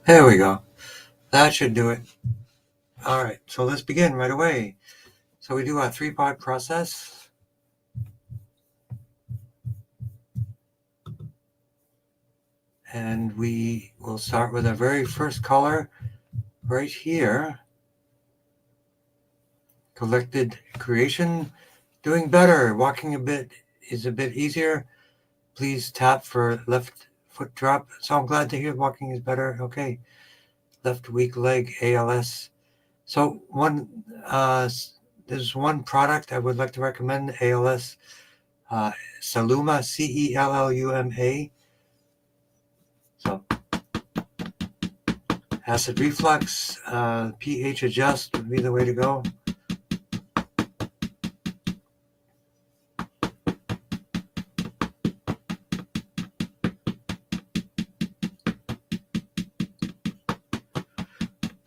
There we go. That should do it. All right, so let's begin right away. So we do our three-part process. And we will start with our very first color right here. Collected creation. Doing better. Walking a bit is a bit easier. Please tap for left foot drop. So I'm glad to hear walking is better. Okay. Left weak leg, ALS. So there's one product I would like to recommend, ALS. Celluma, Celluma. So acid reflux, pH adjust would be the way to go.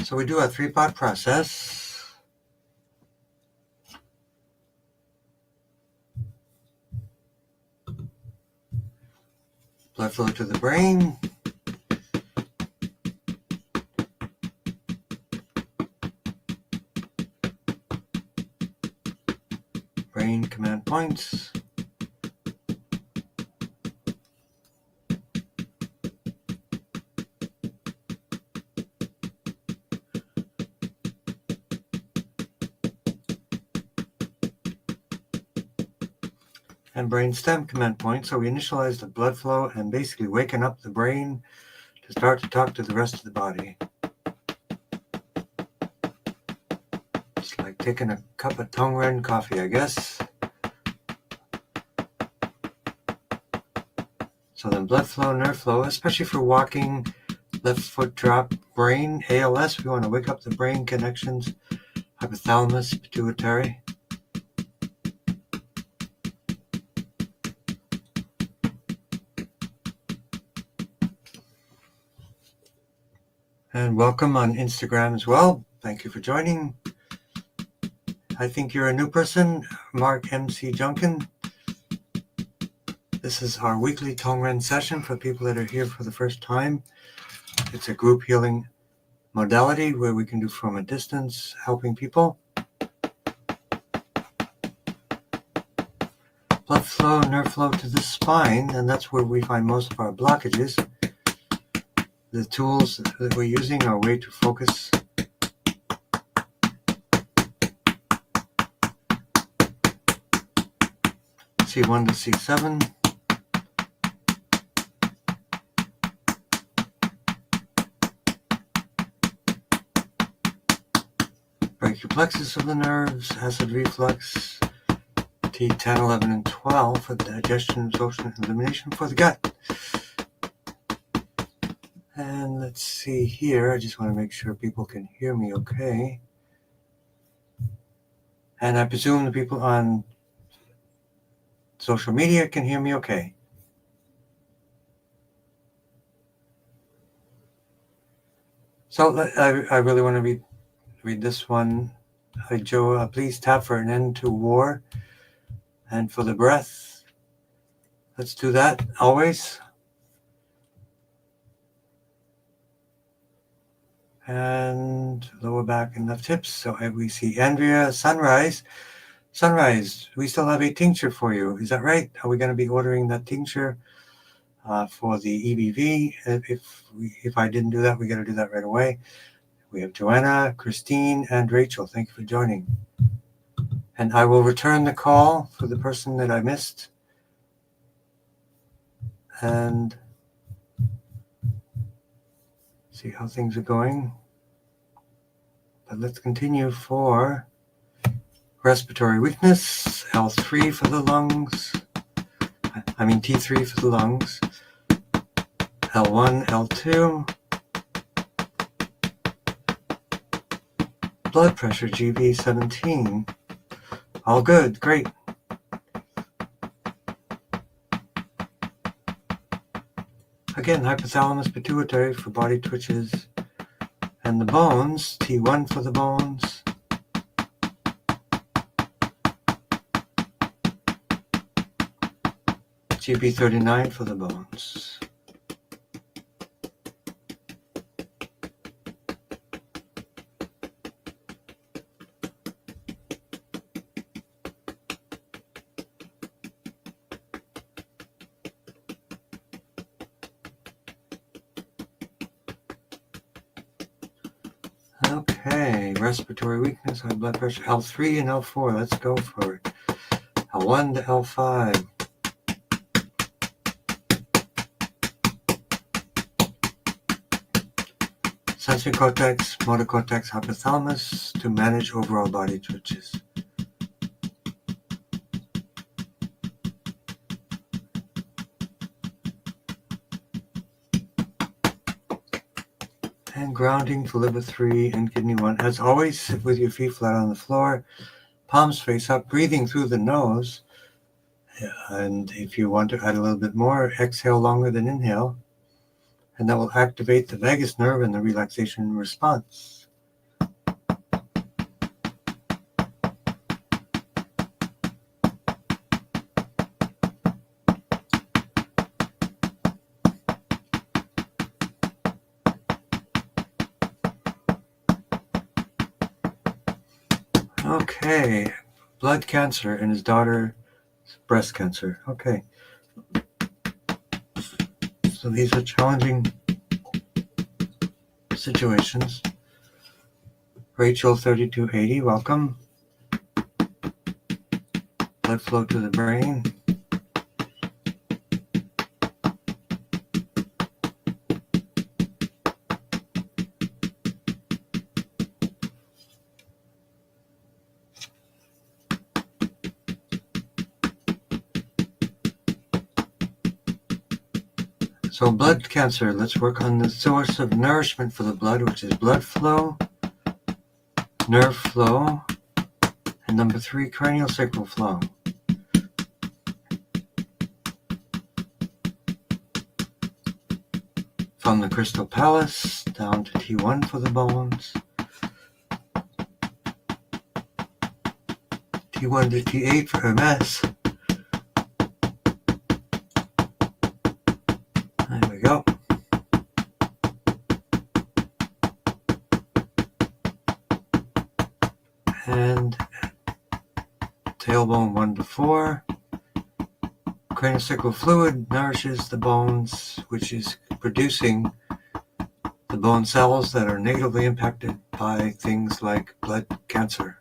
So we do a three-part process. Blood flow to the brain. Brain command points. And brain stem command points. So we initialize the blood flow and basically waken up the brain to start to talk to the rest of the body. It's like taking a cup of Tongren coffee, I guess. So then blood flow, nerve flow, especially for walking, left foot drop, brain, ALS, we want to wake up the brain connections, hypothalamus, pituitary. And welcome on Instagram as well. Thank you for joining. I think you're a new person, Mark MC Junkin. This is our weekly Tongren session for people that are here for the first time. It's a group healing modality where we can do from a distance, helping people. Blood flow, nerve flow to the spine, and that's where we find most of our blockages. The tools that we're using are a way to focus. C1 to C7. Brachial plexus of the nerves, acid reflux, T10, 11, and 12 for digestion, absorption, and elimination for the gut. And let's see here, I just want to make sure people can hear me okay. And I presume the people on social media can hear me okay. So I really want to read this one. Joe, please tap for an end to war and for the breath. Let's do that always. And lower back and left hips. So we see Andrea, sunrise. Sunrise, we still have a tincture for you. Is that right? Are we going to be ordering that tincture for the EBV? If I didn't do that, we got to do that right away. We have Joanna, Christine, and Rachel. Thank you for joining. And I will return the call for the person that I missed. And see how things are going. But let's continue for respiratory weakness, L3 for the lungs. T3 for the lungs. L1, L2. Blood pressure, GB17. All good, great. Again, hypothalamus, pituitary for body twitches. And the bones, T1 for the bones. GB39 for the bones. Okay, respiratory weakness, high blood pressure, L3 and L4. Let's go for it. L1 to L5. Sensory cortex, motor cortex, hypothalamus to manage overall body twitches. And grounding to liver 3 and kidney 1. As always, sit with your feet flat on the floor, palms face up, breathing through the nose. And if you want to add a little bit more, exhale longer than inhale. And that will activate the vagus nerve and the relaxation response. Okay, blood cancer and his daughter breast cancer. Okay. So these are challenging situations. Rachel 3280, welcome. Blood flow to the brain. So blood cancer, let's work on the source of nourishment for the blood, which is blood flow, nerve flow, and number 3, cranial sacral flow. From the crystal palace down to T1 for the bones, T1 to T8 for MS. There we go. And tailbone 1 to 4. Cranial sacral fluid nourishes the bones, which is producing the bone cells that are negatively impacted by things like blood cancer.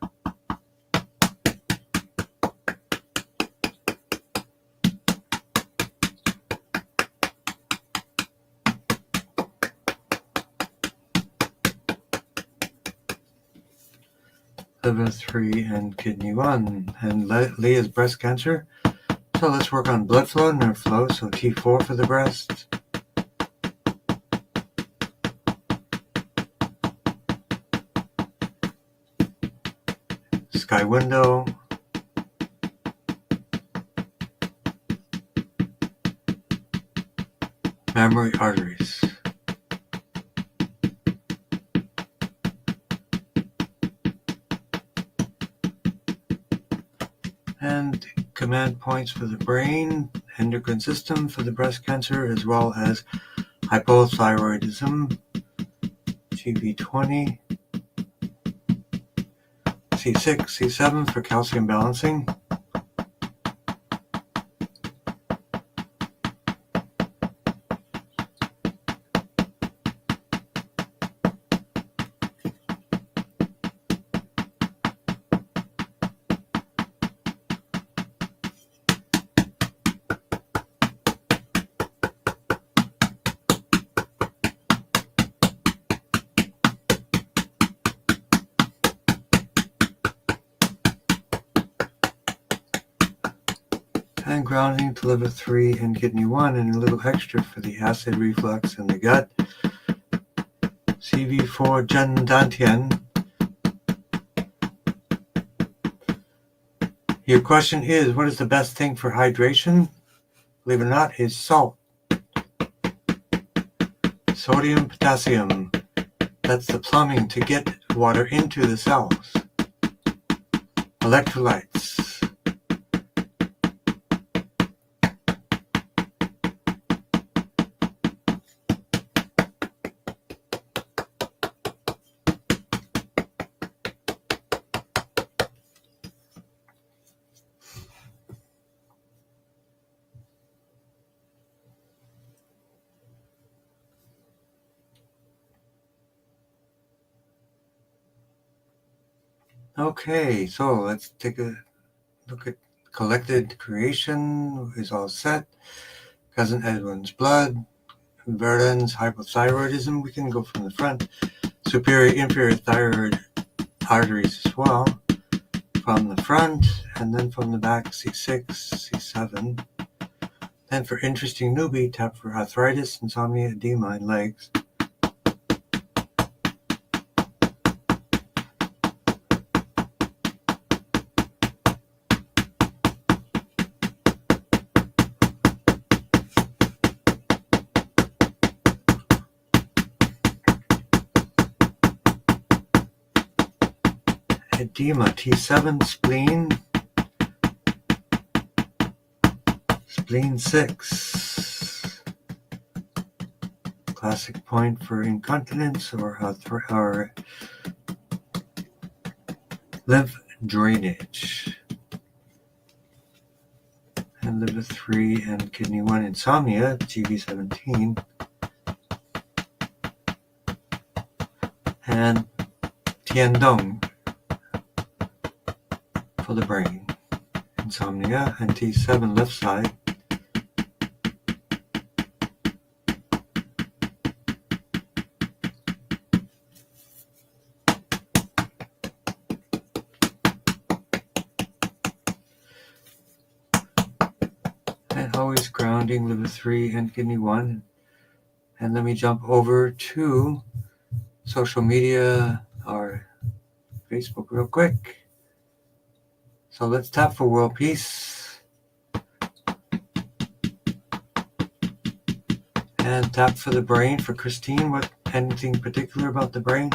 Liver 3 and kidney 1. And Leah's breast cancer. So let's work on blood flow, nerve flow. So T4 for the breast. Sky window. Mammary arteries. And command points for the brain, endocrine system for the breast cancer, as well as hypothyroidism, GV20, C6, C7 for calcium balancing. And grounding to liver 3 and kidney 1, and a little extra for the acid reflux in the gut. CV4 Dantian. Your question is, what is the best thing for hydration? Believe it or not, is salt. Sodium, potassium. That's the plumbing to get water into the cells. Electrolytes. Okay, so let's take a look at collected creation is all set. Cousin Edwin's blood, Verdun's hypothyroidism. We can go from the front. Superior, inferior thyroid arteries as well. From the front, and then from the back, C6, C7. Then for interesting newbie, tap for arthritis, insomnia, edema, and legs. Edema, T7, spleen, spleen 6. Classic point for incontinence or lymph drainage. And liver 3 and kidney 1, insomnia, GB17. And Tiandong for the brain, insomnia, and T7 left side. And always grounding liver 3 and kidney 1. And let me jump over to social media or Facebook real quick. So let's tap for world peace. And tap for the brain for Christine. What, anything particular about the brain?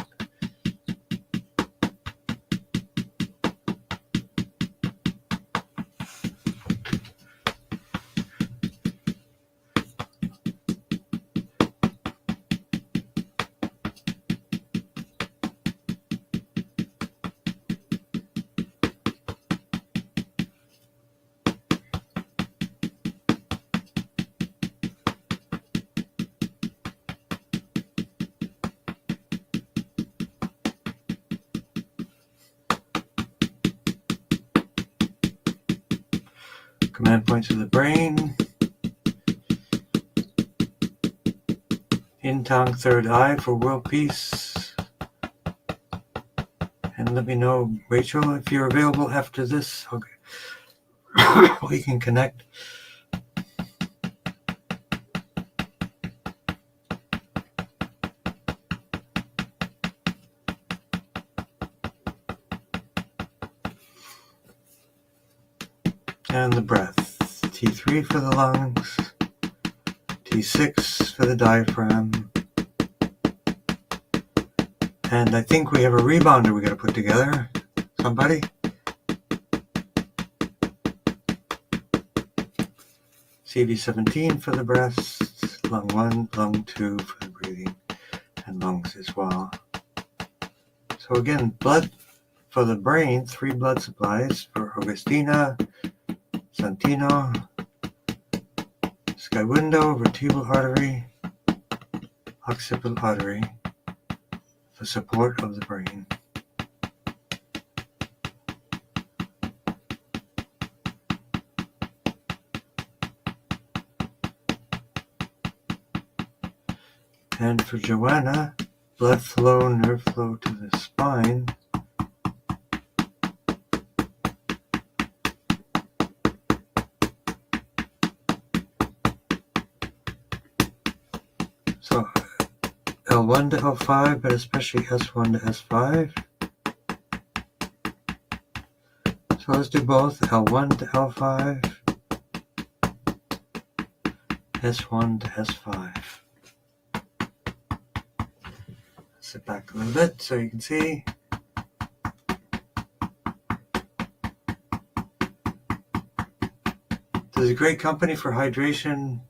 Command points of the brain. In Tong, third eye for world peace. And let me know, Rachel, if you're available after this. Okay. We can connect. And the breath. T3 for the lungs. T6 for the diaphragm. And I think we have a rebounder we got to put together. Somebody? CV17 for the breasts. Lung 1, lung 2 for the breathing. And lungs as well. So again, blood for the brain, 3 blood supplies for Augustina, Santino, sky window, vertebral artery, occipital artery for support of the brain. And for Joanna, blood flow, nerve flow to the spine. So L1 to L5, but especially S1 to S5. So let's do both, L1 to L5, S1 to S5. Sit back a little bit so you can see. This is a great company for hydration.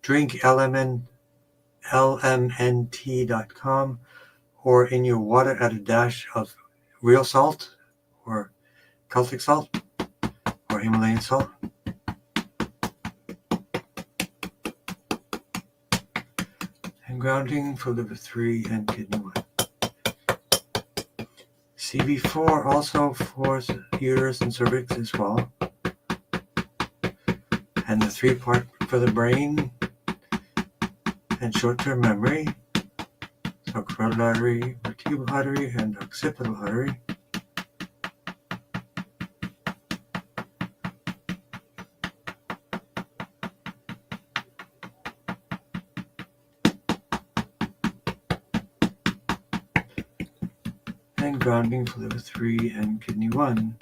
Drink lmnt.com, or in your water add a dash of real salt or Celtic salt or Himalayan salt. And grounding for liver 3 and kidney 1. CV4 also for uterus and cervix as well. And the 3-part for the brain and short-term memory. So carotid artery, vertebral artery, and occipital artery. And grounding for liver 3 and kidney 1.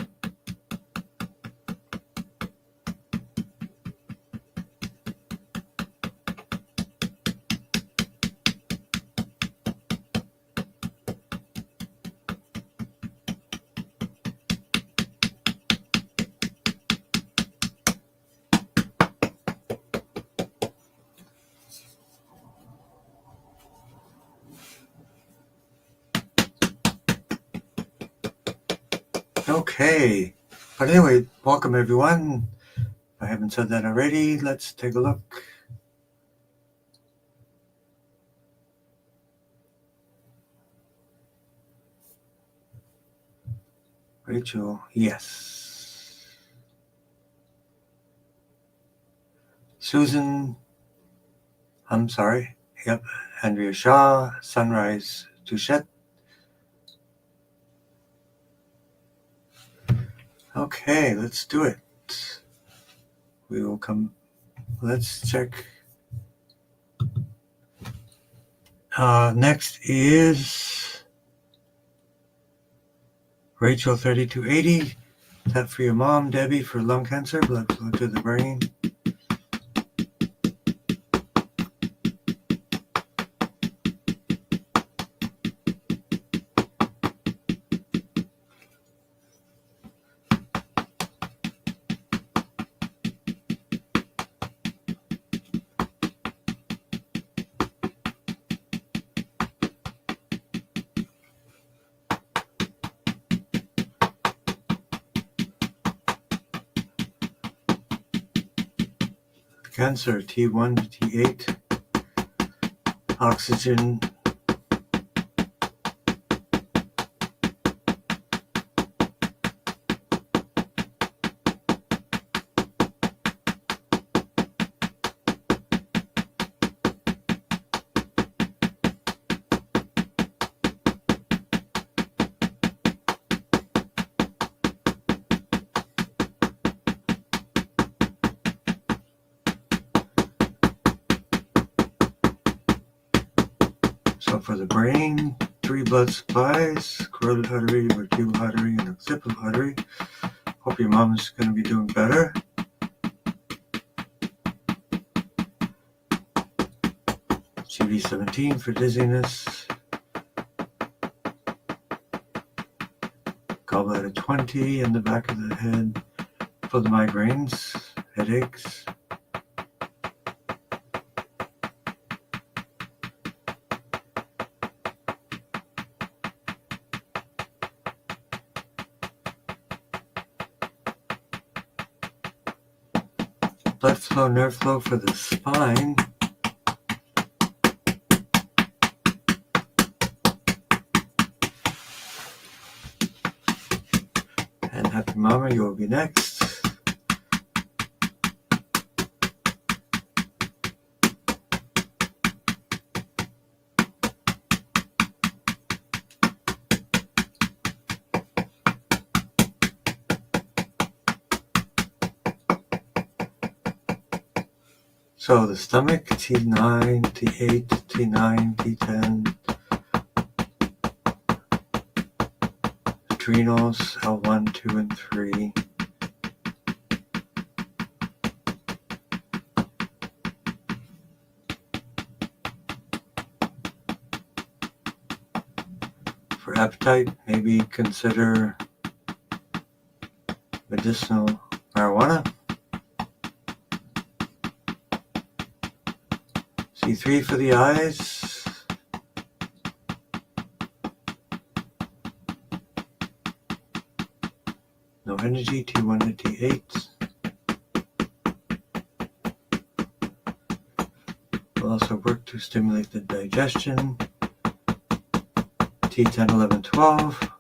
Okay, but anyway, welcome everyone. If I haven't said that already, let's take a look. Rachel, yes. Susan, I'm sorry. Yep, Andrea Shaw, Sunrise Touchette. Okay, let's do it. We will come. Let's check. Next is Rachel 3280. That for your mom, Debbie, for lung cancer, blood flow to the brain. Cancer, T1 to T8. Oxygen. So for the brain, 3 blood supplies, carotid artery, vertebral artery, and occipital artery. Hope your mom is going to be doing better. CV17 for dizziness. Gallbladder 20 in the back of the head for the migraines, headaches. Blood flow, nerve flow for the spine. And Happy Mama, you will be next. So the stomach, T9, T8, T9, T10. Adrenals, L1, 2, and 3. For appetite, maybe consider medicinal marijuana. C3 for the eyes. No energy, T1 to T8. Will also work to stimulate the digestion. T10, 11, 12.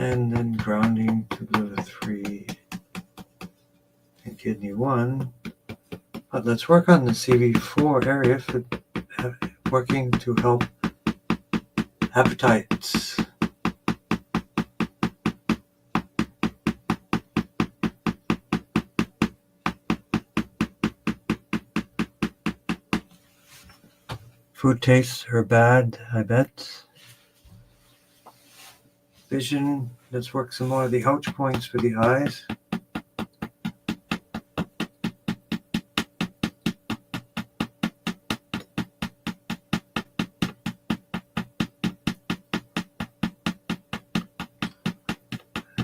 And then grounding to liver 3 and kidney 1. But let's work on the CV4 area for working to help appetites. Food tastes are bad, I bet. Vision, let's work some more of the ouch points for the eyes.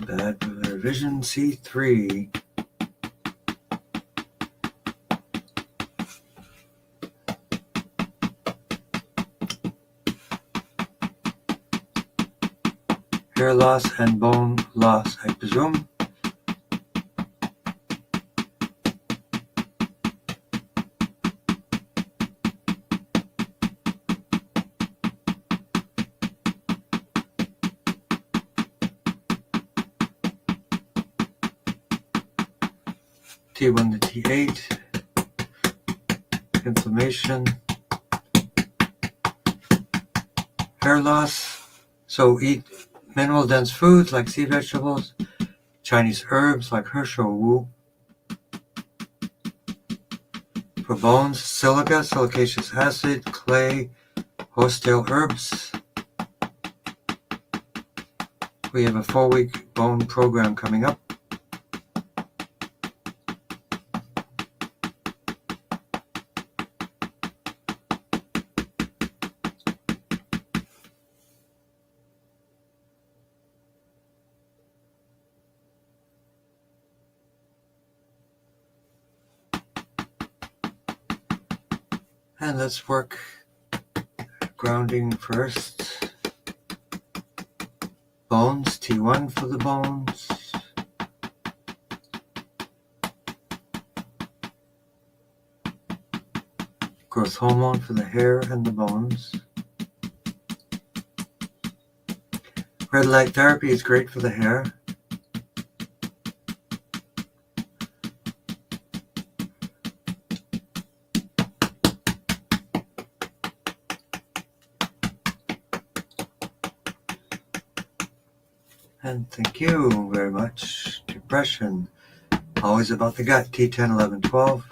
Bad vision, C3. Hair loss and bone loss, I presume. T1 to T8. Inflammation. Hair loss. So eat mineral dense foods like sea vegetables, Chinese herbs like Herschel Wu. For bones, silica, silicaceous acid, clay, horsetail herbs. We have a 4-week bone program coming up. And let's work grounding first. Bones, T1 for the bones. Growth hormone for the hair and the bones. Red light therapy is great for the hair. And thank you very much. Depression, always about the gut, T10, 11, 12.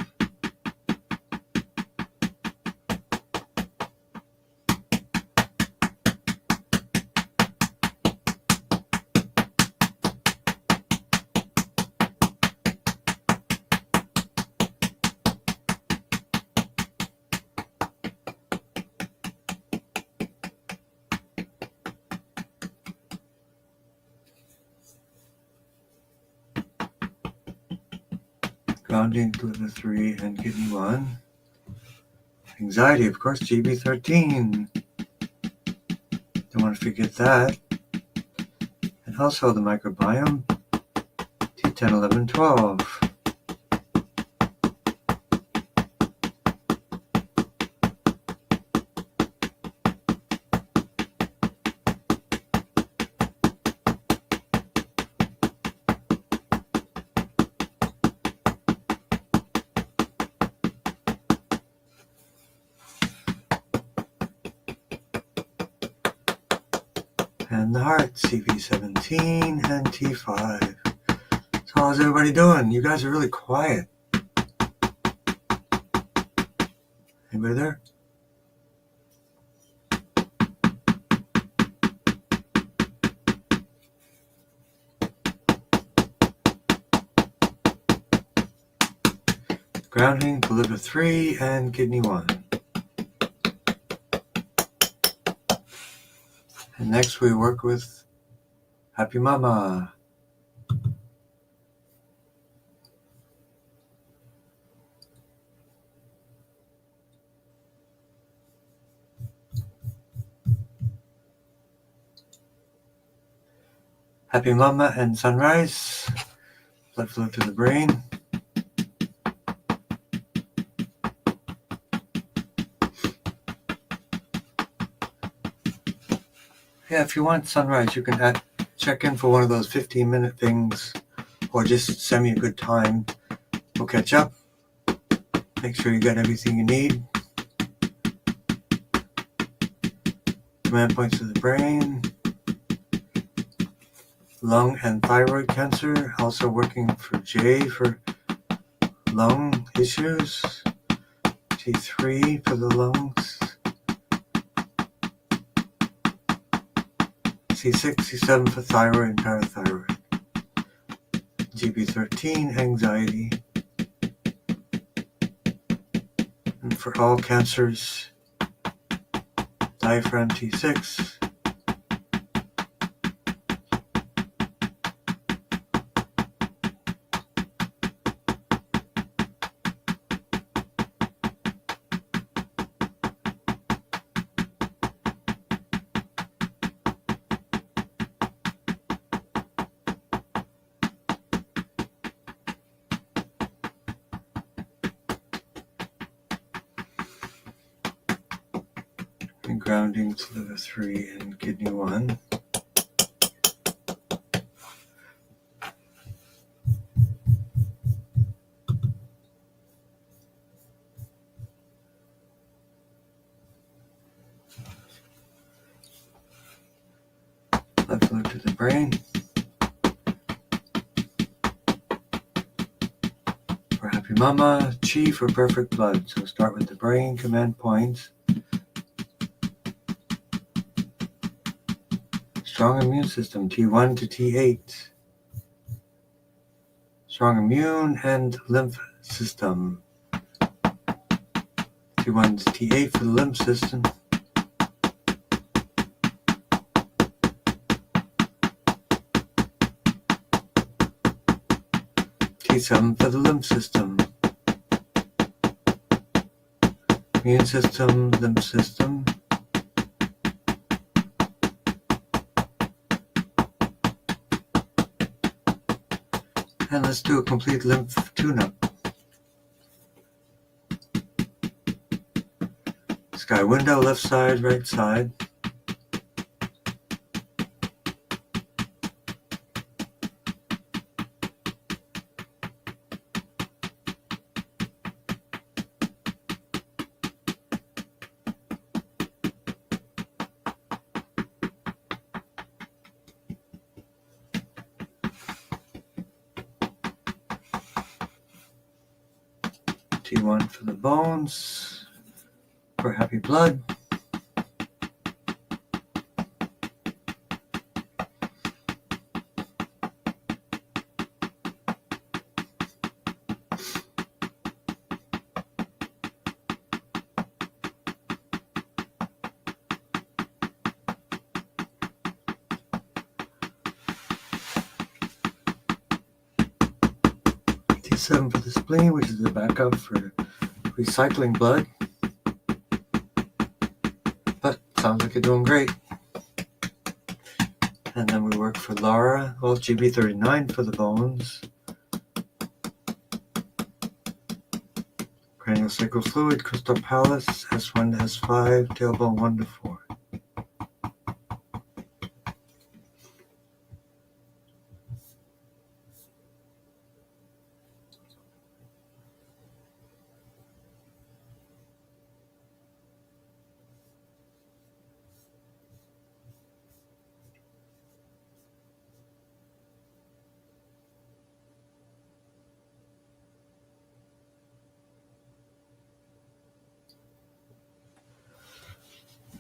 Grounding, liver 3 and kidney 1. Anxiety, of course, GB13. Don't want to forget that. And also the microbiome, T10, 11, 12. And the heart, CV17 and T5. So how's everybody doing? You guys are really quiet. Anybody there? Grounding, liver 3 and kidney 1. And next we work with Happy Mama. Happy Mama and Sunrise. Blood flow to the brain. Yeah, if you want Sunrise, you can add check in for one of those 15-minute things, or just send me a good time. We'll catch up. Make sure you got everything you need. Command points to the brain. Lung and thyroid cancer. Also working for J for lung issues. T3 for the lungs. C6, C7 for thyroid and parathyroid. GB13, anxiety. And for all cancers, diaphragm T6. And grounding to liver 3 and kidney 1. Blood flow to the brain. For happy mama, chi for perfect blood. So start with the brain, command points. Strong immune system, T1 to T8. Strong immune and lymph system. T1 to T8 for the lymph system. T7 for the lymph system. Immune system, lymph system. And let's do a complete lymph tune-up. Sky window, left side, right side. T1 for the bones, for happy blood. T7 for the spleen, which is the backup for recycling blood. But sounds like you're doing great. And then we work for Laura, well, GB39 for the bones. Cranial sacral fluid, crystal palace, S1 to S5, tailbone 1 to 4.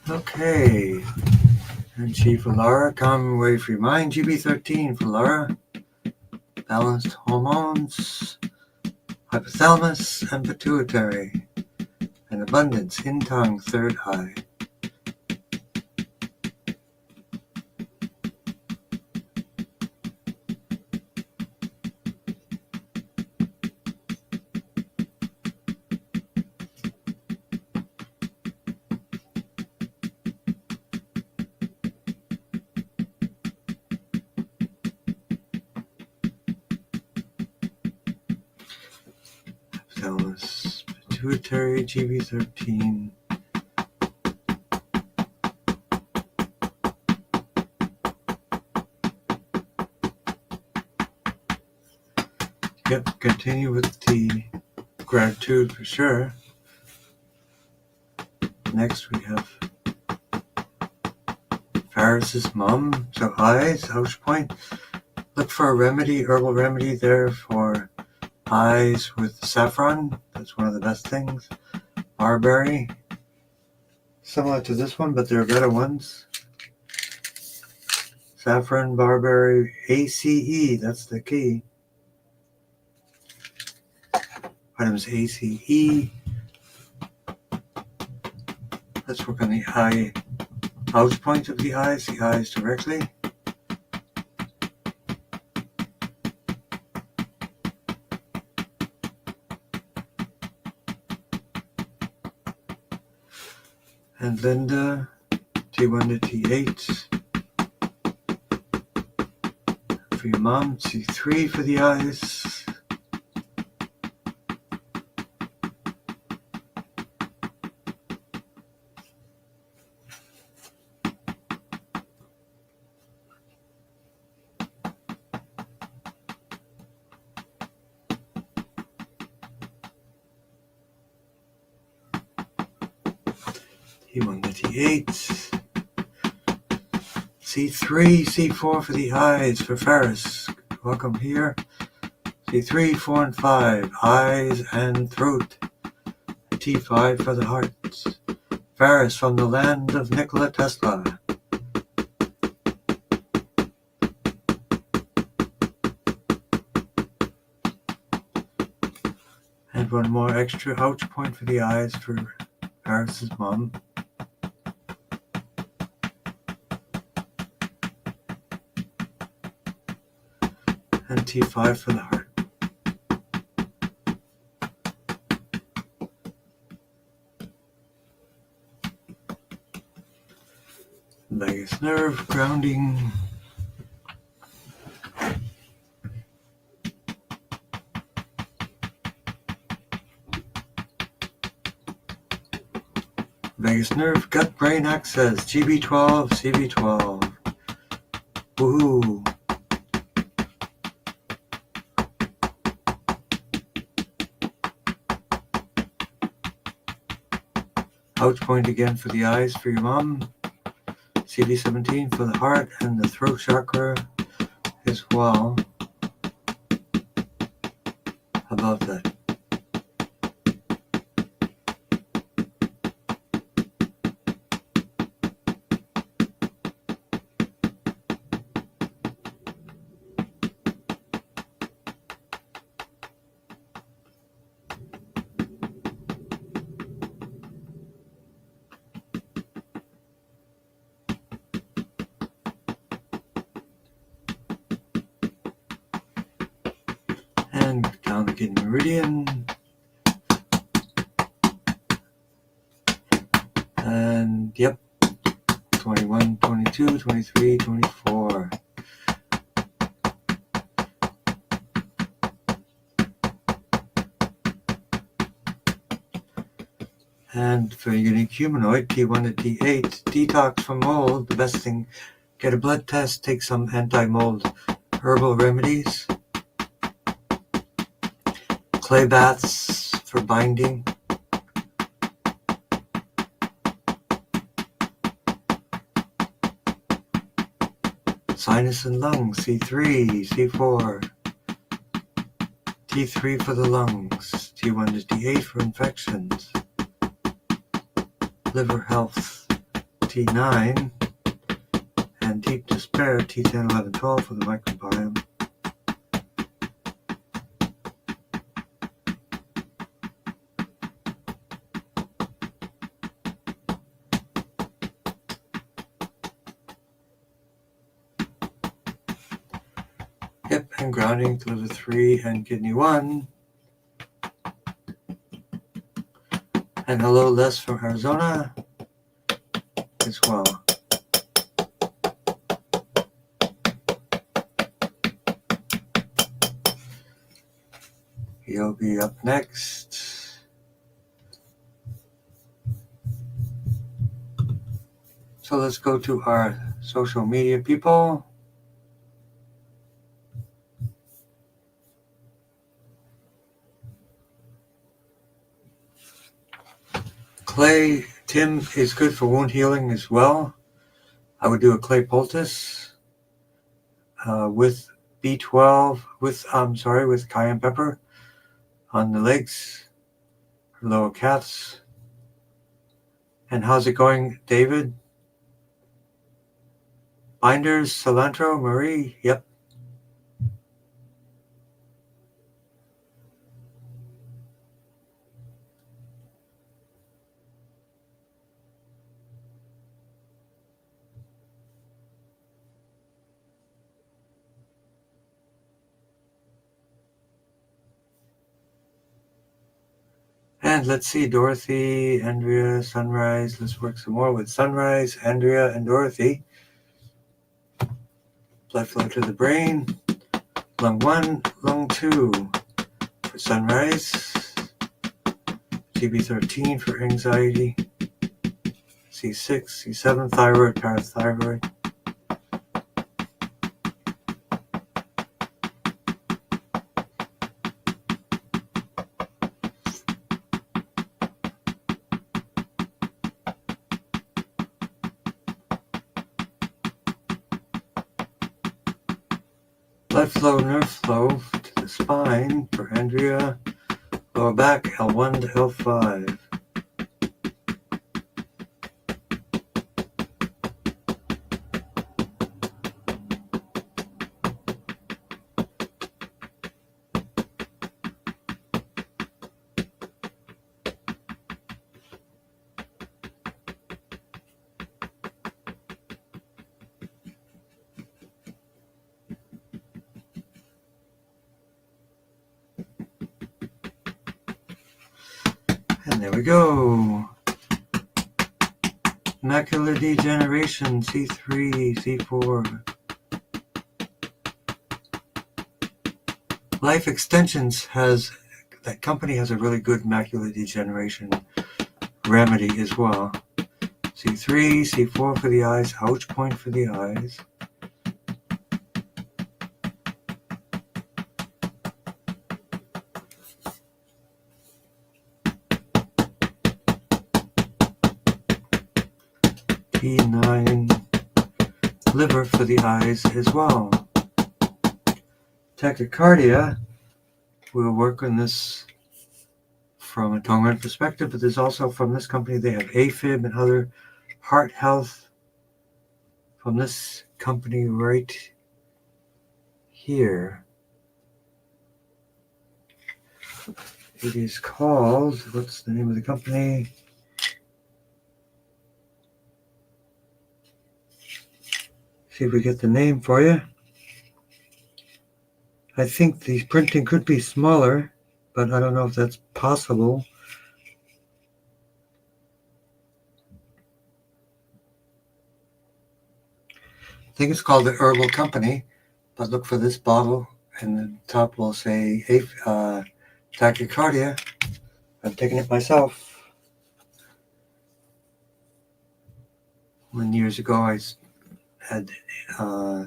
Okay, and Chi for Laura, calm way for your mind, GB13 for Laura, balanced hormones, hypothalamus and pituitary, and abundance in Tong, third eye. Hypothalamus, pituitary, GB13. Yep, continue with the gratitude for sure. Next we have Faris's mom. So eyes, ouch point. Look for a remedy, herbal remedy there for eyes with saffron. That's one of the best things. Barberry. Similar to this one, but there are better ones. Saffron, barberry, ACE. That's the key. Items ACE. Let's work on the eye ouch point of the eyes directly. And Linda, T1 to T8. For your mom, T3 for the eyes. T1 to T8. C3, C4 for the eyes for Faris. Welcome here. C3, 4 and 5. Eyes and throat. T5 for the heart. Faris from the land of Nikola Tesla. And one more extra ouch point for the eyes for Faris's mom. And T5 for the heart. Vagus nerve, grounding. Vagus nerve, gut-brain axis, GB12, CB12. Woohoo! Ouch point again for the eyes for your mom. CB17 for the heart and the throat chakra as well. How about that? And down the kidney meridian. And yep, 21, 22, 23, 24. And for a unique humanoid, T1 to T8, detox from mold. The best thing, get a blood test, take some anti-mold herbal remedies. Clay baths for binding. Sinus and lungs, C3, C4. T3 for the lungs, T1 to T8 for infections. Liver health, T9. And deep despair, T10, 11, 12 for the microbiome. Yep, and grounding to liver 3 and kidney 1. And hello, Les from Arizona as well. He'll be up next. So let's go to our social media people. clay, Tim, is good for wound healing as well. I would do a clay poultice with B12, with cayenne pepper on the legs, lower calves. And how's it going, David? Binders, cilantro, Marie, yep. And let's see, Dorothy, Andrea, Sunrise. Let's work some more with Sunrise, Andrea, and Dorothy. Blood flow to the brain. Lung 1, lung 2 for Sunrise. GB13 for anxiety. C6, C7, thyroid, parathyroid. Blood flow, nerve flow to the spine for Andrea. Lower back, L1 to L5. And there we go. Macular degeneration, C3, C4. Life Extensions that company has a really good macular degeneration remedy as well. C3, C4 for the eyes, ouch point for the eyes. P9, liver for the eyes as well. Tachycardia, we'll work on this from a Tongren perspective, but there's also from this company, they have AFib and other heart health from this company right here. It is called, what's the name of the company? See if we get the name for you. I think the printing could be smaller, but I don't know if that's possible. I think it's called the Herbal Company, but look for this bottle, and the top will say tachycardia. I've taken it myself. When years ago I had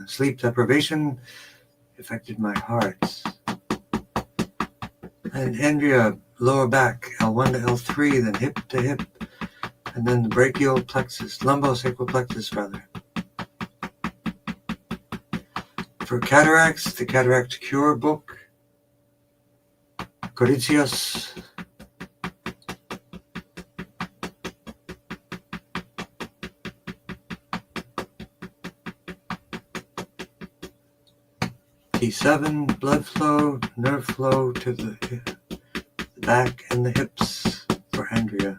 sleep deprivation, affected my heart. And Andrea, lower back, L1 to L3, then hip to hip, and then the brachial plexus, lumbosacral plexus rather. For cataracts, the Cataract Cure book, Coricios. T7, blood flow, nerve flow to the back and the hips for Andrea.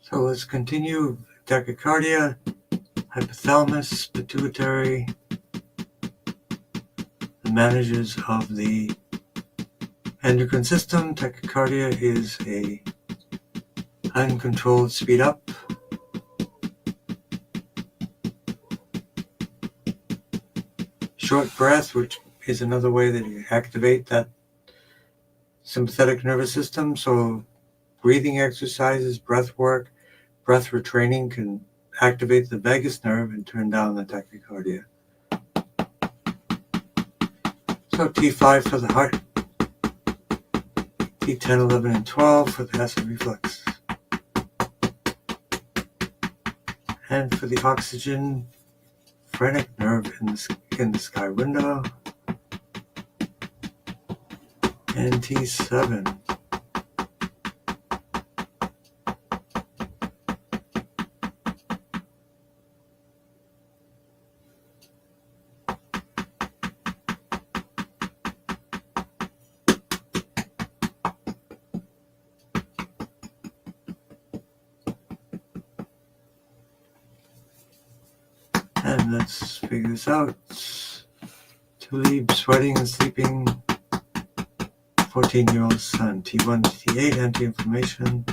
So let's continue. Tachycardia, hypothalamus, pituitary, the managers of the endocrine system. Tachycardia is a uncontrolled speed up. Short breath, which is another way that you activate that sympathetic nervous system. So breathing exercises, breath work, breath retraining can activate the vagus nerve and turn down the tachycardia. So T5 for the heart, T10, 11, and 12 for the acid reflux. And for the oxygen phrenic nerve in the sky window, and T7. And let's figure this out. To leave sweating and sleeping 14-year-old son. T1 to T8, anti-inflammation.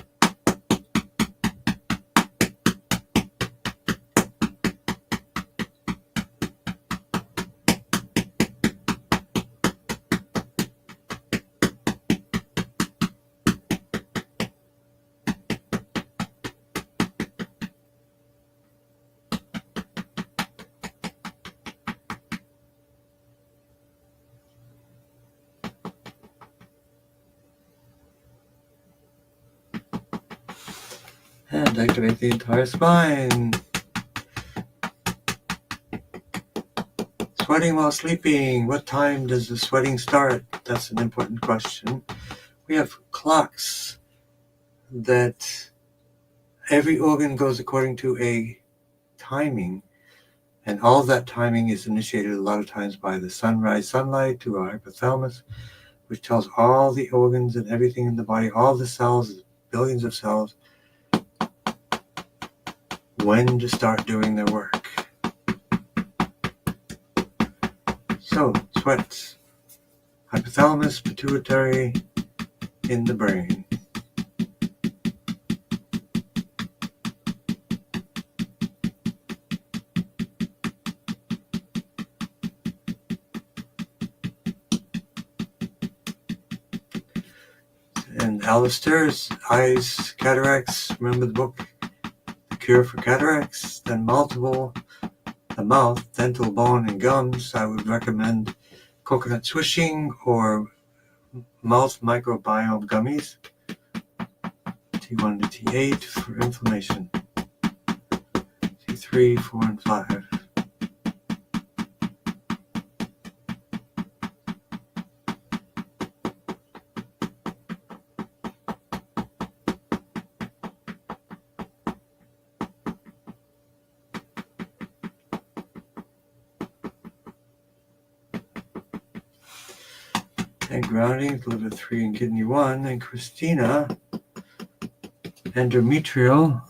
And activate the entire spine. Sweating while sleeping. What time does the sweating start? That's an important question. We have clocks that every organ goes according to a timing, and all of that timing is initiated a lot of times by the sunrise sunlight to our hypothalamus, which tells all the organs and everything in the body, all the cells, billions of cells, when to start doing their work. So, sweat, hypothalamus, pituitary, in the brain. And Alistair's eyes, cataracts, remember the book, The Cure for Cataracts, then the mouth, dental, bone, and gums. I would recommend coconut swishing or mouth microbiome gummies. T1 to T8 for inflammation. T3, 4, and 5. And grounding, liver 3 and kidney 1. And Christina, endometrial,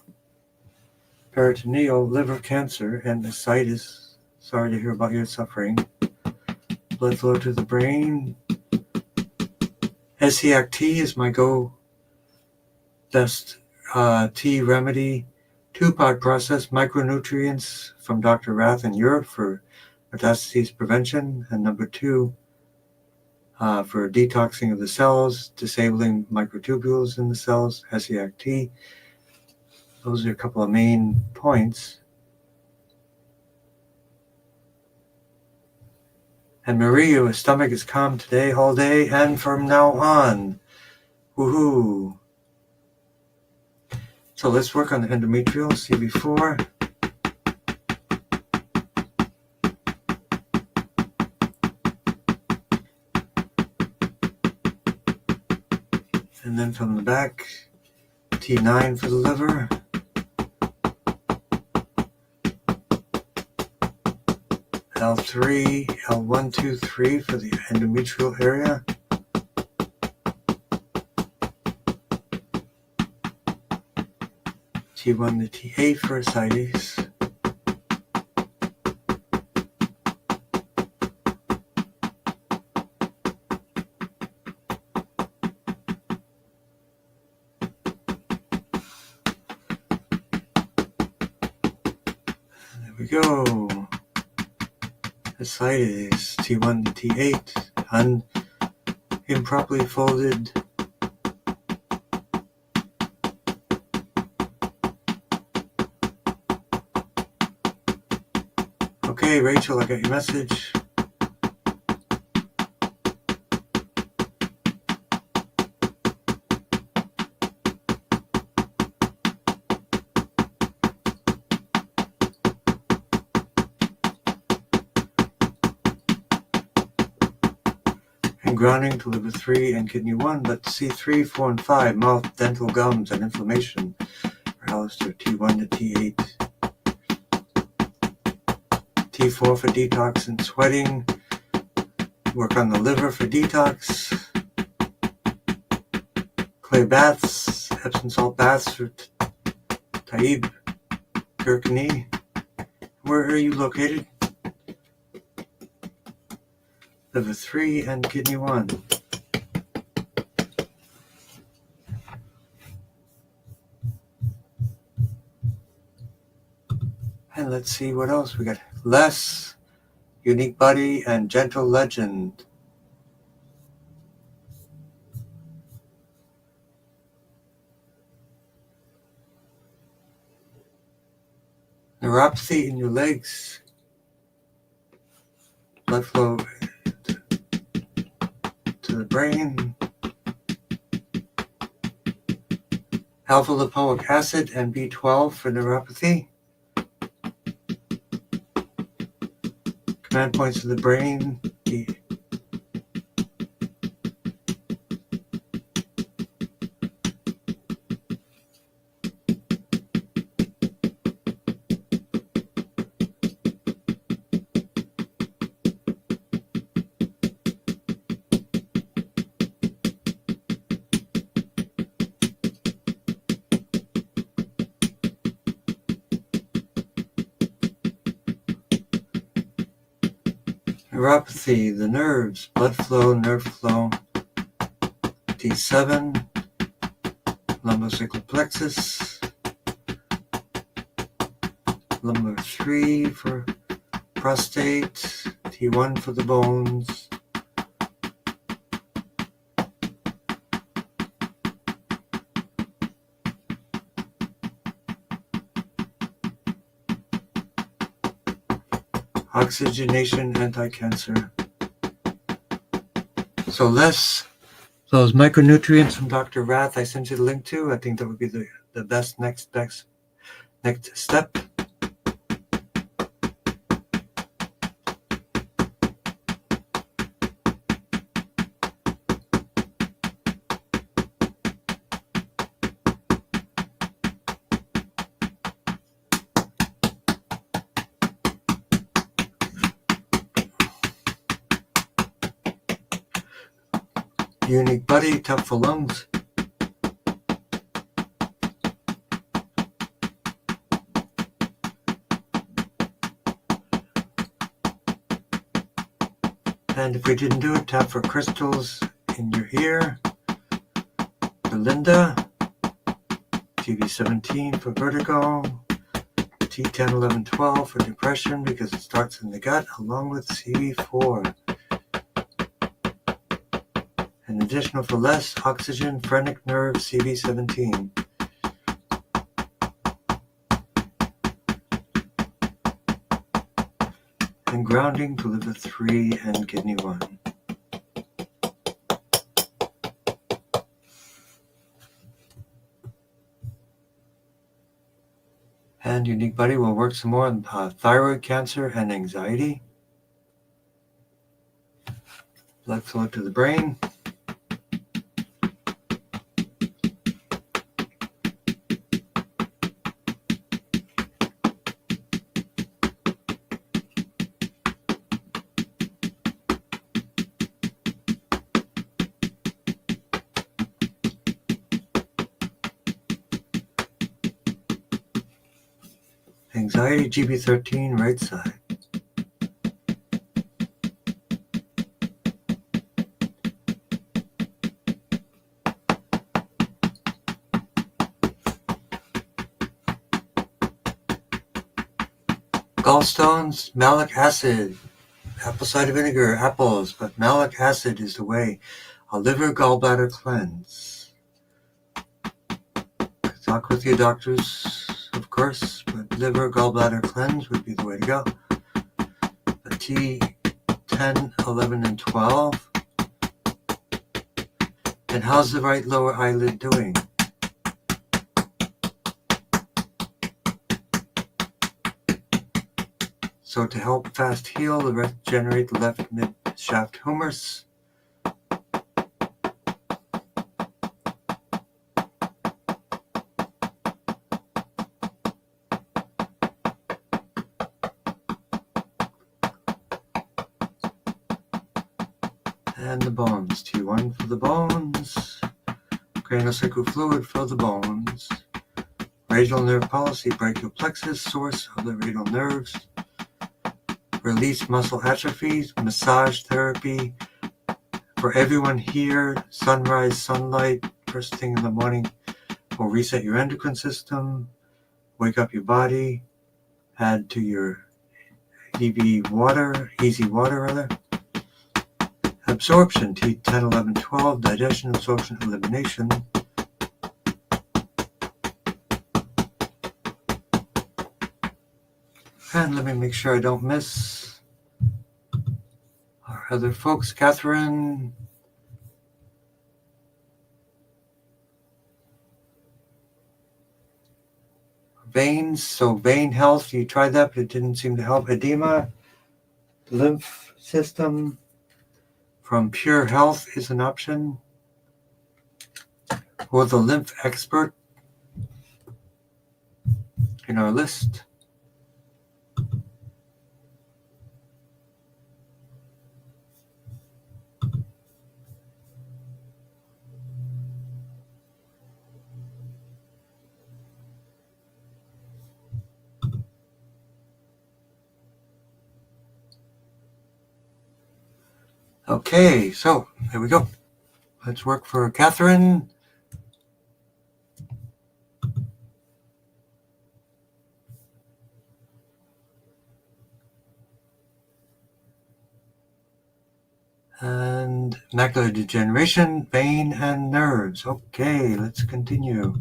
peritoneal, liver cancer, and ascites. Sorry to hear about your suffering. Blood flow to the brain. SEAC tea is my best tea remedy. 2-part process, micronutrients from Dr. Rath in Europe for metastases prevention. And number 2, for detoxing of the cells, disabling microtubules in the cells, SEAC tea. Those are a couple of main points. And Marie, your stomach is calm today, all day, and from now on. Woohoo! So let's work on the endometrial, CB4. And then from the back, T9 for the liver. L3, L1, 2, 3 for the endometrial area. T1 to T8 for ascites. There we go. Ascites, T1 to T8. improperly folded. Okay, Rachel, I got your message. And grounding to liver 3 and kidney 1. Let's see 3, 4, and 5. Mouth, dental, gums, and inflammation. For Alistair, T1 to T8. T4 for detox and sweating. Work on the liver for detox. Clay baths, Epsom salt baths for Taib, Gurkani. Where are you located? Liver 3 and kidney 1. And let's see what else we got. Les, unique body, and gentle legend. Neuropathy in your legs. Blood flow to the brain. Alpha lipoic acid and B12 for neuropathy. Command points to the brain. Neuropathy, the nerves, blood flow, nerve flow. T7, lumbosacral plexus. Lumbar 3 for prostate. T1 for the bones. Oxygenation, anti-cancer. So Les, those micronutrients from Dr. Rath I sent you the link to, I think that would be the best next step. Unique body, tough for lungs. And if we didn't do it, tap for crystals in your ear. Belinda, TV17 for vertigo. T10, 11, 12 for depression because it starts in the gut, along with CV4. An additional for less oxygen, phrenic nerve, CV17. And grounding to liver 3 and kidney 1. And unique body will work some more on thyroid cancer and anxiety. Blood flow to the brain. Anxiety, GB13, right side. Gallstones, malic acid, apple cider vinegar, apples, but malic acid is the way. A liver gallbladder cleanse. Talk with your doctors, of course, but liver gallbladder cleanse would be the way to go. A T10, 11, and 12. And how's the right lower eyelid doing? So to help fast heal, regenerate the left mid-shaft humerus. And the bones, T1 for the bones, craniosacral fluid for the bones, radial nerve policy, brachial plexus, source of the radial nerves, release muscle atrophy, massage therapy for everyone here, sunrise, sunlight, first thing in the morning will reset your endocrine system, wake up your body, add to your easy water, absorption, T10, 11, 12, digestion, absorption, elimination. And let me make sure I don't miss our other folks. Catherine. Veins, so vein health, you tried that, but it didn't seem to help. Edema, lymph system from Pure Health is an option. Or the lymph expert in our list. Okay, so there we go. Let's work for Catherine. And macular degeneration, vein, and nerves. Okay, let's continue.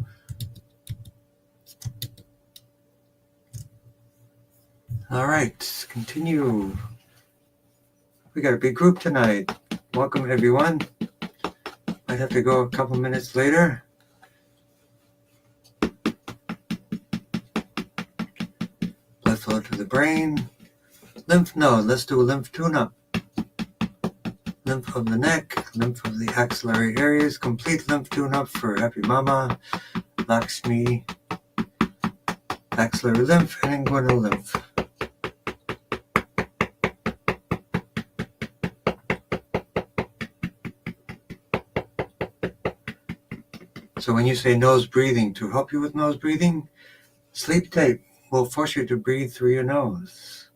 All right, continue. We got a big group tonight. Welcome, everyone. Might have to go a couple minutes later. Blood flow to the brain. Lymph node. Let's do a lymph tune-up. Lymph of the neck, lymph of the axillary areas. Complete lymph tune-up for Happy Mama, Lakshmi, axillary lymph, and inguinal lymph. So when you say nose breathing, to help you with nose breathing, sleep tape will force you to breathe through your nose.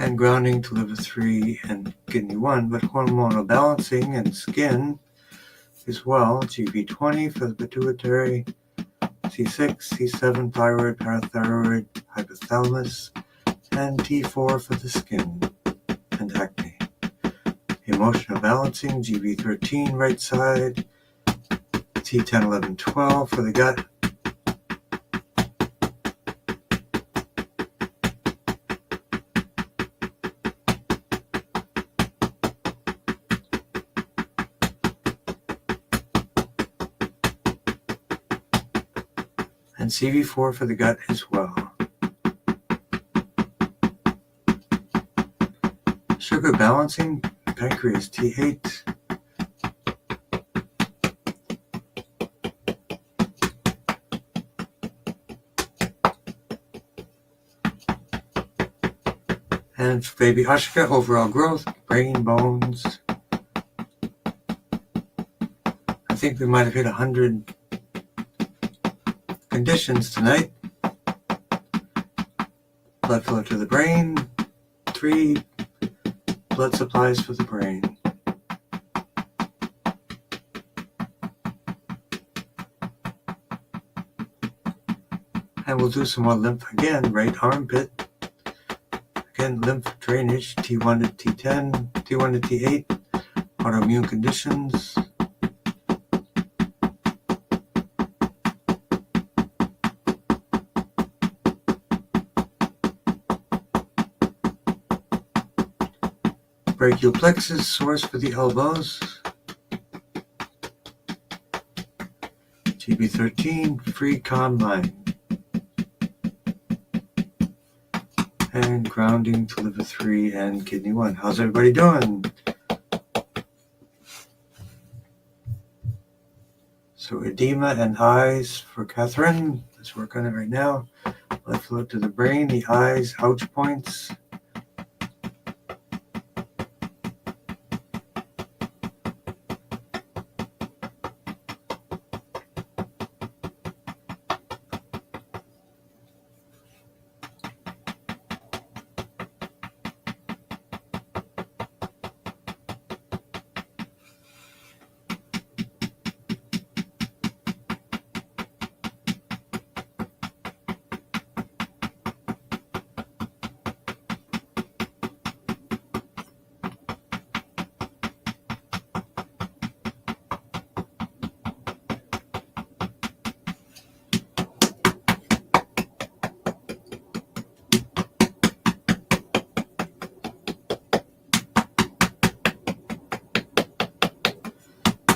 And grounding to liver 3 and kidney 1, but hormonal balancing and skin as well. GB20 for the pituitary, C6, C7, thyroid, parathyroid, hypothalamus, and T4 for the skin and acne. Emotional balancing, GB13 right side, T10, 11, 12 for the gut. And CV4 for the gut as well. Sugar balancing, pancreas T8. And for baby Ashka, overall growth, brain, bones. I think we might have hit 100 conditions tonight. Blood flow to the brain, 3, blood supplies for the brain. And we'll do some more lymph again, right armpit. Again, lymph drainage, T1 to T10, T1 to T8, autoimmune conditions. Brachial plexus, source for the elbows. GB13, free calm mind. And grounding to liver 3 and kidney 1. How's everybody doing? So edema and eyes for Catherine. Let's work on it right now. Blood flow to the brain, the eyes, ouch points.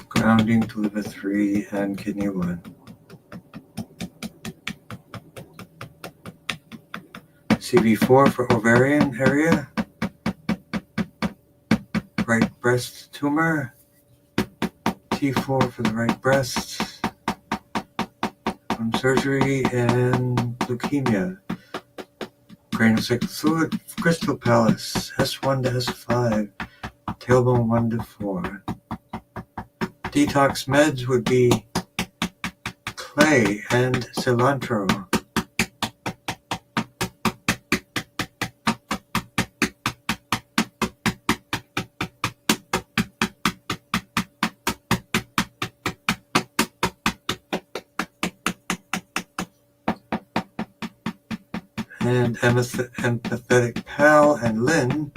Grounding to liver 3 and kidney 1. CV4 for ovarian area. Right breast tumor. T4 for the right breast. From surgery and leukemia. Cranial sacral fluid, crystal palace, S1 to S5, tailbone 1 to 4. Detox meds would be clay and cilantro. And empathetic pal and Lynn.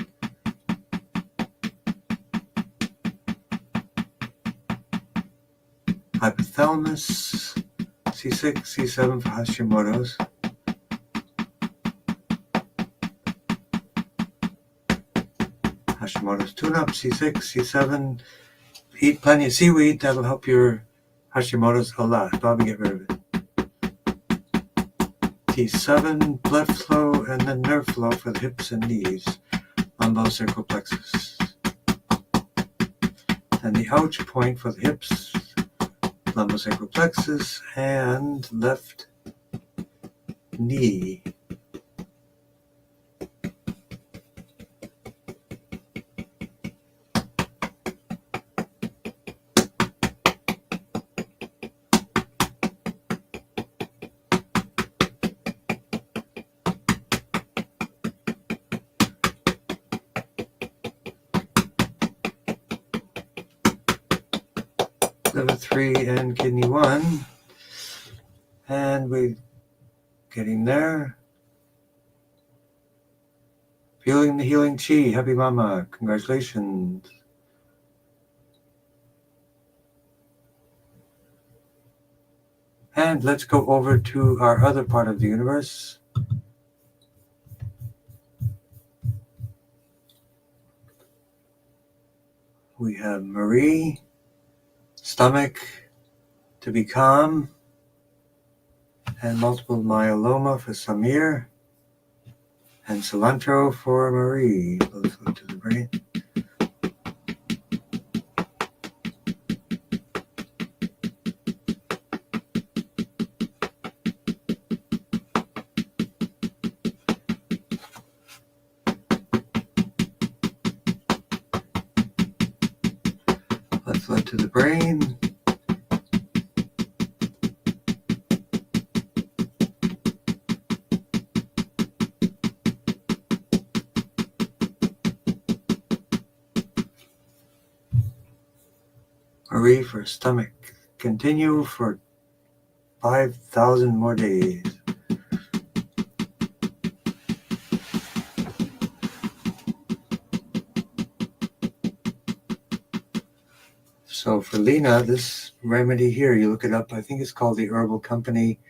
Hypothalamus, C6, C7 for Hashimoto's. Hashimoto's tune-up, C6, C7. Eat plenty of seaweed, that'll help your Hashimoto's a lot. Bobby, get rid of it. T7, blood flow, and then nerve flow for the hips and knees, lumbosacral plexus. And the ouch point for the hips, lumbosacral plexus, and left knee. Liver 3 and kidney 1, and we're getting there. Feeling the healing chi. Happy mama, congratulations. And let's go over to our other part of the universe. We have Marie, stomach to be calm, and multiple myeloma for Samir, and cilantro for Marie. Blood flow to the brain. Blood flow to the brain. Marie for stomach. Continue for 5,000 more days. So for Lena, this remedy here, you look it up. I think it's called the Herbal Company.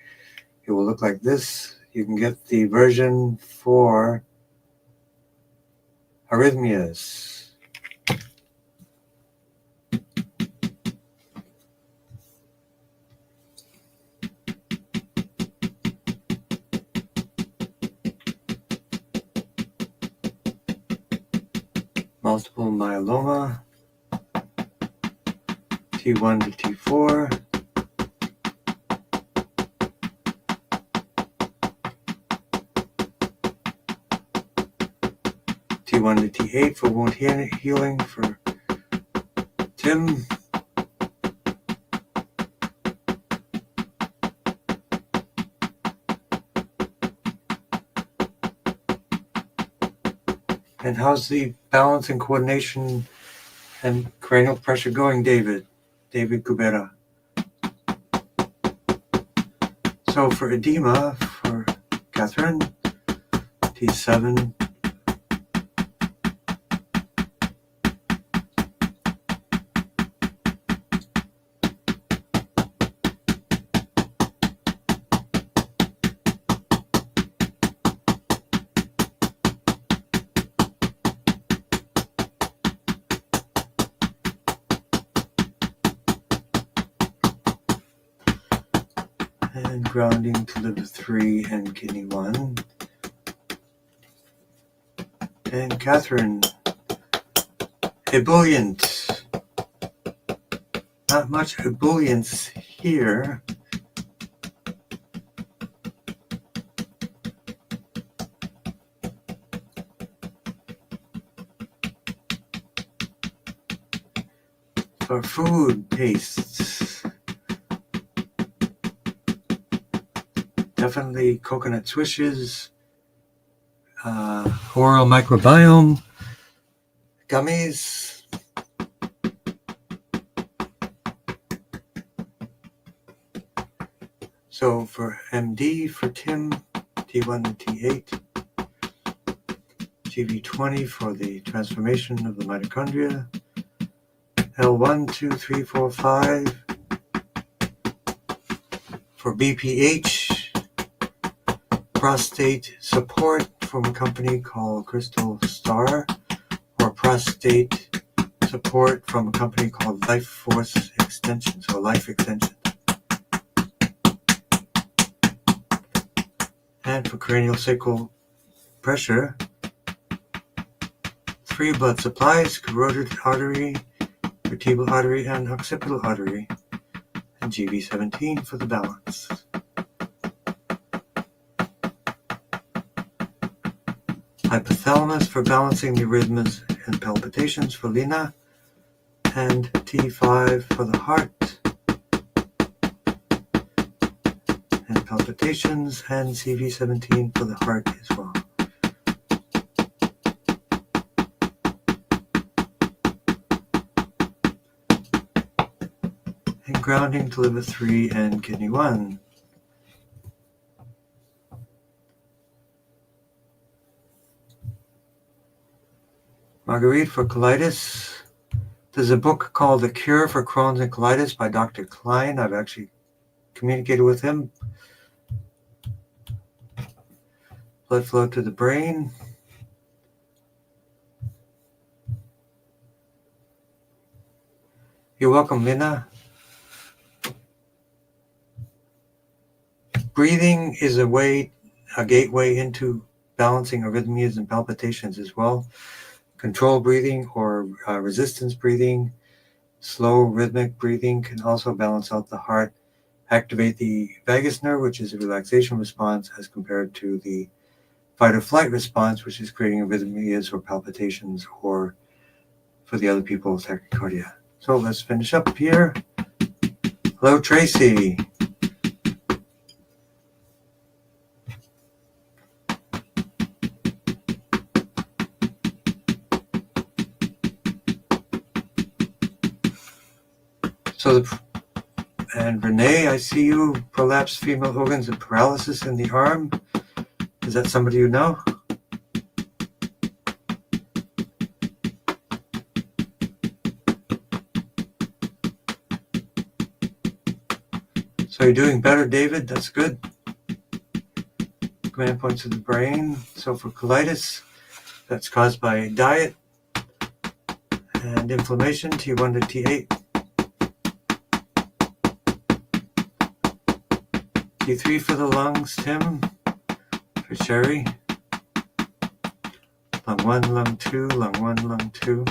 It will look like this. You can get the version for arrhythmias. Multiple myeloma, T1 to T4, T1 to T8 for wound healing for Tim. And how's the balance and coordination and cranial pressure going, David? David Kubera. So for edema, for Catherine, T7. And grounding to liver 3 and kidney 1. And Catherine, ebullient. Not much ebullience here. For food tastes, definitely coconut swishes, oral microbiome, gummies. So for MD, for Tim, T1 and T8, GV20 for the transformation of the mitochondria, L1, 2, 3, 4, 5 for BPH, prostate support from a company called Crystal Star, or prostate support from a company called Life Force Extension, so Life Extension. And for cranial sacral pressure, 3 blood supplies, carotid artery, vertebral artery, and occipital artery, and GV17 for the balance. Hypothalamus for balancing the arrhythmias and palpitations for Lena, and T5 for the heart, and palpitations, and CV17 for the heart as well. And grounding to liver 3 and kidney 1. Marguerite for colitis. There's a book called The Cure for Crohn's and Colitis by Dr. Klein. I've actually communicated with him. Blood flow to the brain. You're welcome, Lina. Breathing is a gateway into balancing arrhythmias and palpitations as well. Controlled breathing or resistance breathing, slow rhythmic breathing can also balance out the heart, activate the vagus nerve, which is a relaxation response, as compared to the fight or flight response, which is creating arrhythmias or palpitations, or for the other people, tachycardia. So let's finish up here. Hello, Tracy. And Renee, I see you, prolapsed female organs and paralysis in the arm. Is that somebody you know? So you're doing better, David. That's good. Command points of the brain. So for colitis, that's caused by diet and inflammation, T1 to T8. T3 for the lungs, Tim. For Sherry. Lung 1, lung 2, lung 1, lung 2.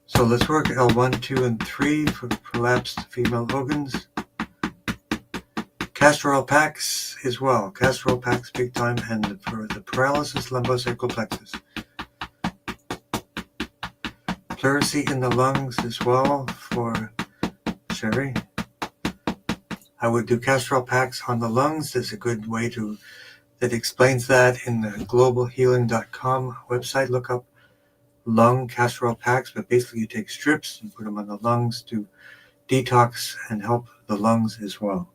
So let's work L1, 2, and 3 for prolapsed female organs. Castor oil packs as well. Castor oil packs big time, and for the paralysis, lumbosacral plexus. Pleurisy in the lungs as well for Sherry. I would do castor oil packs on the lungs. There's a good way that explains that in the globalhealing.com website. Look up lung castor oil packs, but basically you take strips and put them on the lungs to detox and help the lungs as well.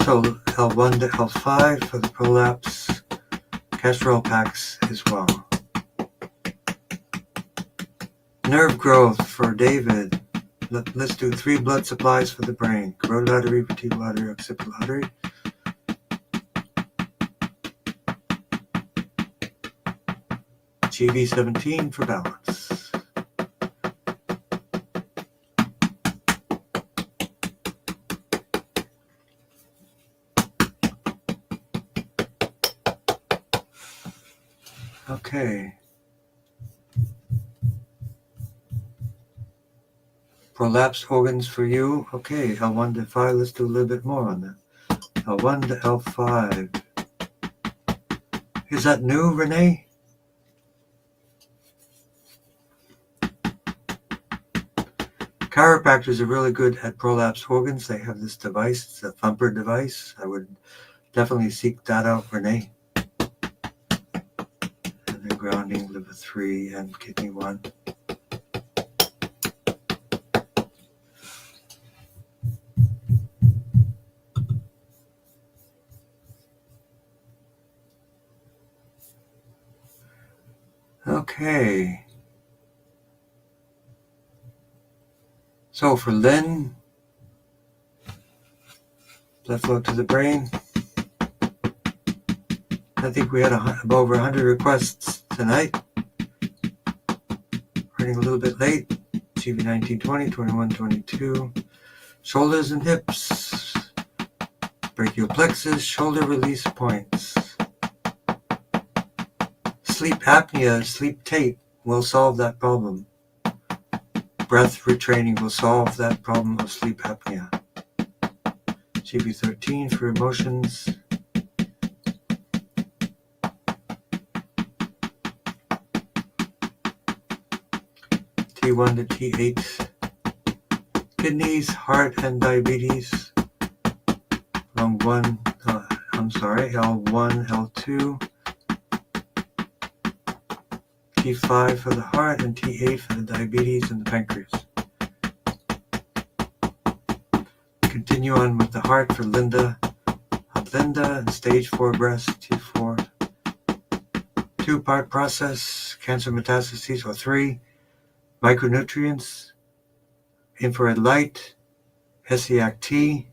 So L1 to L5 for the prolapse, castor oil packs as well. Nerve growth for David. Let's do 3 blood supplies for the brain. Carotid artery, vertebral artery, occipital artery. GV17 for balance. Okay. Prolapsed organs for you. Okay, L1 to 5. Let's do a little bit more on that. L1 to L5. Is that new, Renee? Chiropractors are really good at prolapsed organs. They have this device. It's a thumper device. I would definitely seek that out, Renee. And then grounding, liver 3, and kidney 1. Okay. So for Lynn, blood flow to the brain. I think we had over 100 requests tonight. Running a little bit late. GV 1920, 21, 22. Shoulders and hips. Brachial plexus, shoulder release points. Sleep apnea, sleep tape will solve that problem. Breath retraining will solve that problem of sleep apnea. GV13 for emotions. T1 to T8. Kidneys, heart, and diabetes. L1, L2. T5 for the heart and T8 for the diabetes and the pancreas. Continue on with the heart for Linda. Linda and stage 4 breast, T4. 2-part process, cancer metastases, or 3. Micronutrients, infrared light, SEAC-T.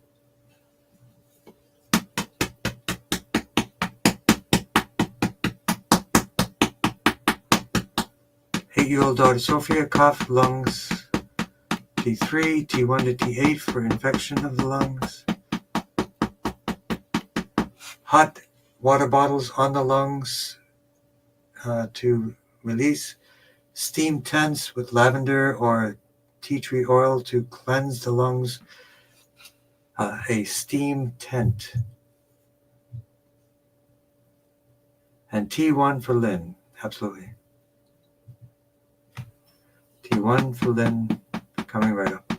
Eight-year-old daughter Sophia, cough, lungs, T3, T1 to T8 for infection of the lungs. Hot water bottles on the lungs to release. Steam tents with lavender or tea tree oil to cleanse the lungs. A steam tent. And T1 for Lynn. Absolutely. T1 for Lynn, coming right up.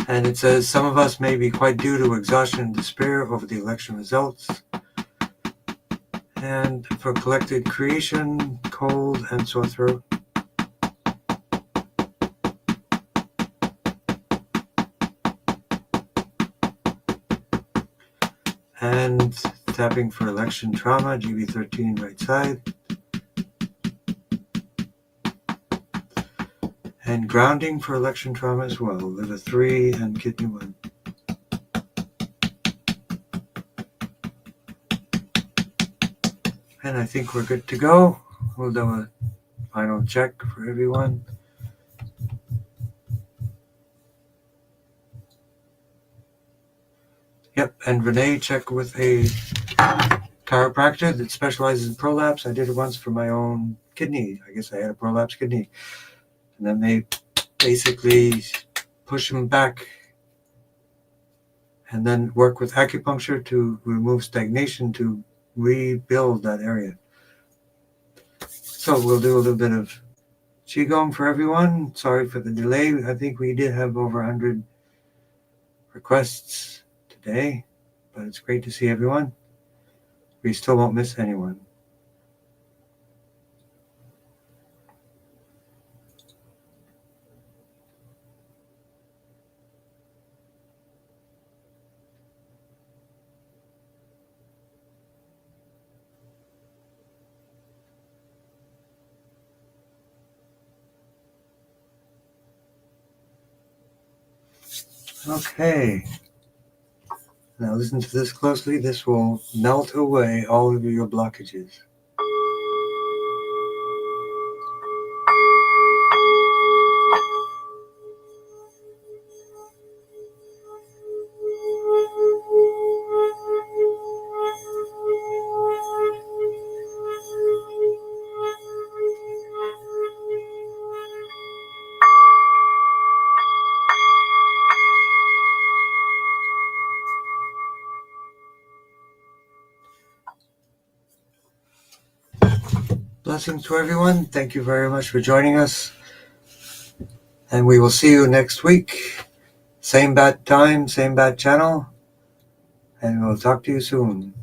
And it says, some of us may be quite due to exhaustion and despair over the election results. And for collected creation, cold and sore throat. And tapping for election trauma, GB13 right side. And grounding for election trauma as well, liver 3 and kidney 1. And I think we're good to go. We'll do a final check for everyone. Yep, and Renee, check with a chiropractor that specializes in prolapse. I did it once for my own kidney. I guess I had a prolapse kidney. And then they basically push them back and then work with acupuncture to remove stagnation to rebuild that area. So we'll do a little bit of Qigong for everyone. Sorry for the delay. I think we did have over 100 requests today, but it's great to see everyone. We still won't miss anyone. Okay. Now listen to this closely. This will melt away all of your blockages. Blessings to everyone. Thank you very much for joining us. And we will see you next week. Same bat time, same bat channel. And we'll talk to you soon.